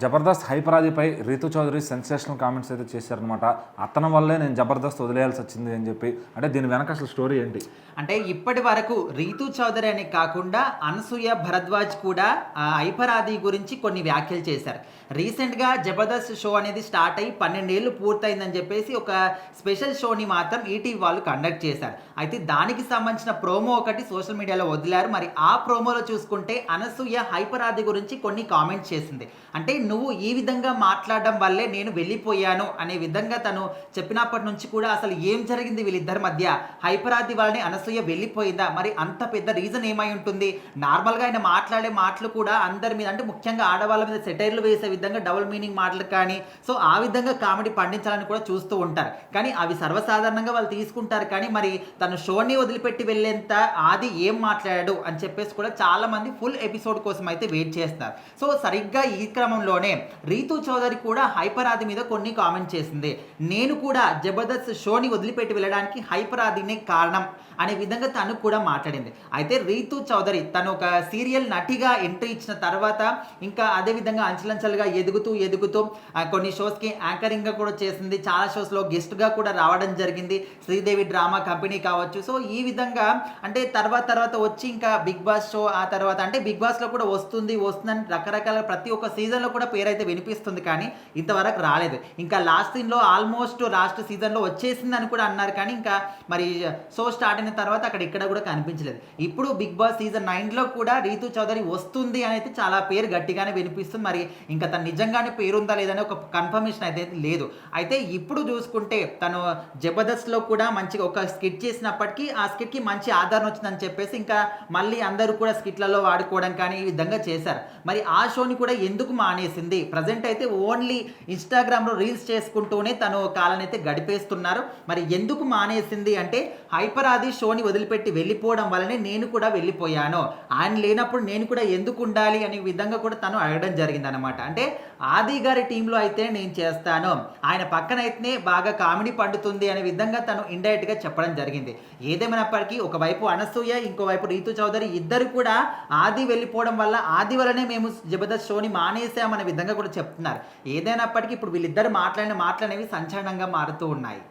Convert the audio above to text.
Jabardasth హైపరాదిపై Ritu Chowdary sensational comments అయితే చేశారనమాట. అతని వల్లే నేను జబర్దస్త్ వదిలేయాల్సి వచ్చింది అని చెప్పి. అంటే దీని వెనక అసలు స్టోరీ ఏంటి? అంటే ఇప్పటి వరకు రీతు చౌదరి అని కాకుండా అనసూయ భరద్వాజ్ కూడా హైపరాది గురించి కొన్ని వ్యాఖ్యలు చేశారు. రీసెంట్గా జబర్దస్త్ షో అనేది స్టార్ట్ అయ్యి 12 ఏళ్ళు పూర్తయిందని చెప్పేసి ఒక స్పెషల్ షోని మాత్రం ఈటీవీ వాళ్ళు కండక్ట్ చేశారు. అయితే దానికి సంబంధించిన ప్రోమో ఒకటి సోషల్ మీడియాలో వదిలారు. మరి ఆ ప్రోమోలో చూసుకుంటే అనసూయ హైపరాది గురించి కొన్ని కామెంట్స్ చేసింది. అంటే నువ్వు ఈ విధంగా మాట్లాడడం వల్లే నేను వెళ్ళిపోయాను అనే విధంగా తను చెప్పినప్పటి నుంచి కూడా అసలు ఏం జరిగింది వీళ్ళిద్దరి మధ్య, హైపరాది వాళ్ళని అనసూయ వెళ్ళిపోయిందా, మరి అంత పెద్ద రీజన్ ఏమై ఉంటుంది? నార్మల్గా ఆయన మాట్లాడే మాటలు కూడా అందరి మీద, అంటే ముఖ్యంగా ఆడవాళ్ళ మీద సెటైర్లు వేసే విధంగా డబుల్ మీనింగ్ మాటలు కానీ, సో ఆ విధంగా కామెడీ పండించాలని కూడా చూస్తూ ఉంటారు. కానీ అవి సర్వసాధారణంగా వాళ్ళు తీసుకుంటారు. కానీ మరి తను షోని వదిలిపెట్టి వెళ్ళేంత ఆది ఏం మాట్లాడాడు అని చెప్పేసి కూడా చాలా మంది ఫుల్ ఎపిసోడ్ కోసం అయితే వెయిట్ చేస్తారు. సో సరిగ్గా ఈ క్రమంలోనే రీతు చౌదరి కూడా హైపరాది మీద కొన్ని కామెంట్ చేసింది. నేను కూడా జబర్దస్త్ షోని వదిలిపెట్టి వెళ్ళడానికి హైపరాదినే కారణం అనే విధంగా తను కూడా మాట్లాడింది. అయితే రీతు చౌదరి తను ఒక సీరియల్ నటిగా ఎంట్రీ ఇచ్చిన తర్వాత ఇంకా అదేవిధంగా అంచెలంచెలుగా ఎదుగుతూ కొన్ని షోస్కి యాంకరింగ్గా కూడా చేసింది. చాలా షోస్లో గెస్ట్గా కూడా రావడం జరిగింది. శ్రీదేవి డ్రామా కంపెనీ కావచ్చు. సో ఈ విధంగా అంటే తర్వాత వచ్చి ఇంకా బిగ్ బాస్ షో, ఆ తర్వాత అంటే బిగ్ బాస్లో కూడా వస్తుందని రకరకాల ప్రతి ఒక్క సీజన్లో కూడా పేరైతే వినిపిస్తుంది. కానీ ఇంతవరకు రాలేదు. ఇంకా లాస్ట్ సీన్లో ఆల్మోస్ట్ లాస్ట్ సీజన్లో వచ్చేసిందని కూడా అన్నారు. కానీ ఇంకా మరి షో స్టార్ట్ అయిన తర్వాత అక్కడ ఇక్కడ కూడా కనిపించలేదు. ఇప్పుడు బిగ్ బాస్ సీజన్ 9లో కూడా రీతు చౌదరి వస్తుంది అని అయితే చాలా పేరు గట్టిగానే వినిపిస్తుంది. మరి ఇంకా తను నిజంగానే పేరుందా లేదని ఒక కన్ఫర్మేషన్ అయితే లేదు. అయితే ఇప్పుడు చూసుకుంటే తను జబర్దస్త్లో కూడా మంచిగా ఒక స్కిట్ చేసినప్పటికీ ఆ స్కిట్కి మంచి ఆదరణ వచ్చిందని చెప్పేసి ఇంకా మళ్ళీ అందరూ కూడా స్కిట్లలో వాడుకోవడం కానీ ఈ విధంగా చేశారు. మరి ఆ షోని కూడా ఎందుకు మానేసింది? ప్రజెంట్ అయితే ఓన్లీ ఇన్స్టాగ్రామ్లో రీల్స్ చేసుకుంటూనే తను కాలనైతే గడిపేస్తున్నారు. మరి ఎందుకు మానేసింది అంటే హైపరాది షోని వదిలిపెట్టి వెళ్ళిపోవడం వల్లనే నేను కూడా వెళ్ళిపోయాను, ఆయన లేనప్పుడు నేను కూడా ఎందుకు ఉండాలి అనే విధంగా కూడా తను అడగడం జరిగింది అనమాట. అంటే ఆది గారి టీంలో అయితే నేను చేస్తాను, ఆయన పక్కన అయితేనే బాగా కామెడీ పండుతుంది అనే విధంగా తను ఇండైరెక్ట్గా చెప్పడం జరిగింది. ఏదేమైనప్పటికీ ఒకవైపు అనసూయ, ఇంకోవైపు రీతు చౌదరి ఇద్దరు కూడా ఆది వెళ్ళిపోవడం వల్ల ఆది వల్లనే మేము జబర్దస్త్ షోని మానేసామనే విధంగా కూడా చెప్తున్నారు. ఏదైనప్పటికీ ఇప్పుడు వీళ్ళిద్దరు మాట్లాడిన మాటలు అనేవి సంచలనంగా మారుతూ ఉన్నాయి.